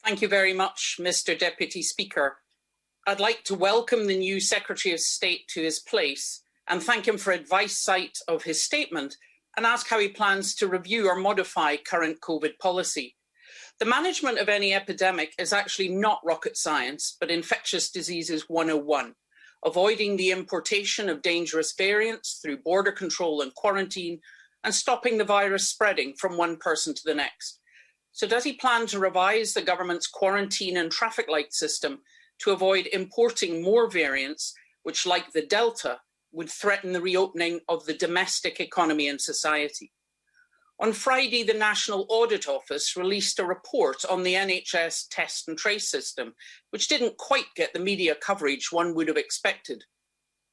Thank you very much, Mr. Deputy Speaker. I'd like to welcome the new Secretary of State to his place and thank him for advice sight of his statement and ask how he plans to review or modify current COVID policy. The management of any epidemic is actually not rocket science, but infectious diseases 101, avoiding the importation of dangerous variants through border control and quarantine, and stopping the virus spreading from one person to the next. So does he plan to revise the government's quarantine and traffic light system to avoid importing more variants, which, like the Delta, would threaten the reopening of the domestic economy and society? On Friday, the National Audit Office released a report on the NHS test and trace system, which didn't quite get the media coverage one would have expected.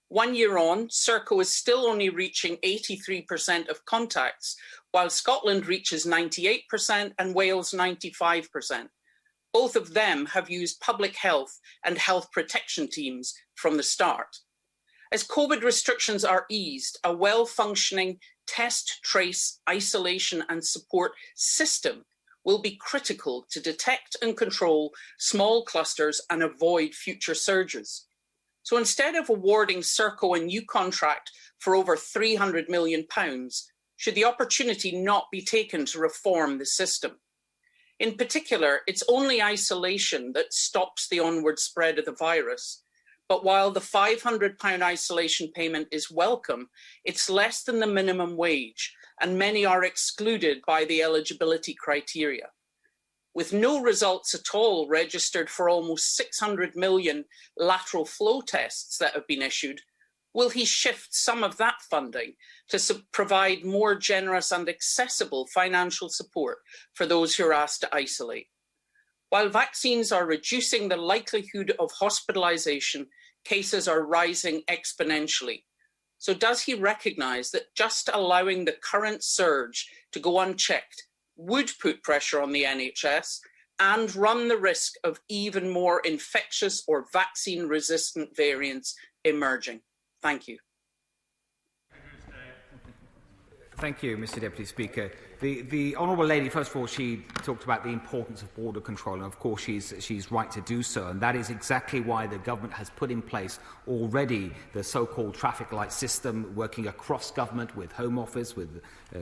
1 year on, Serco is still only reaching 83% of contacts, while Scotland reaches 98% and Wales 95%. Both of them have used public health and health protection teams from the start. As COVID restrictions are eased, a well-functioning test, trace, isolation and support system will be critical to detect and control small clusters and avoid future surges. So instead of awarding Serco a new contract for over £300 million, should the opportunity not be taken to reform the system? In particular, it's only isolation that stops the onward spread of the virus. But while the £500 isolation payment is welcome, it's less than the minimum wage, and many are excluded by the eligibility criteria. With no results at all registered for almost 600 million lateral flow tests that have been issued, will he shift some of that funding to provide more generous and accessible financial support for those who are asked to isolate? While vaccines are reducing the likelihood of hospitalisation, cases are rising exponentially. So does he recognise that just allowing the current surge to go unchecked would put pressure on the NHS and run the risk of even more infectious or vaccine-resistant variants emerging? Thank you. Thank you, Mr. Deputy Speaker. The Honourable Lady, first of all, she talked about the importance of border control, and of course she's right to do so, and that is exactly why the government has put in place already the so-called traffic light system, working across government with Home Office, with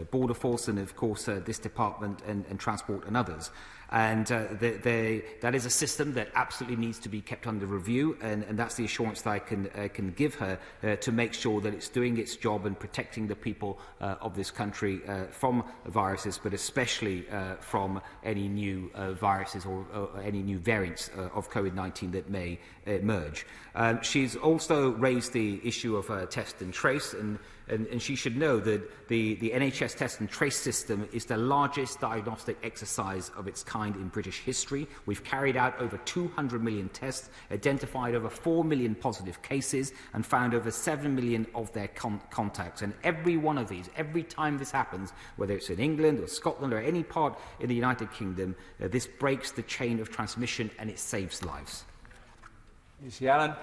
Border Force, and of course this department and Transport and others. And that is a system that absolutely needs to be kept under review, and that's the assurance that I can give her to make sure that it's doing its job and protecting the people of this country from viruses, but especially from any new viruses or any new variants of COVID-19 that may emerge. She's also raised the issue of test and trace, and she should know that the NHS test and trace system is the largest diagnostic exercise of its kind in British history. We've carried out over 200 million tests, identified over 4 million positive cases, and found over 7 million of their contacts. And every one of these, every time this happens, whether it's in England or Scotland or any part in the United Kingdom, this breaks the chain of transmission and it saves lives. Ms. Allen.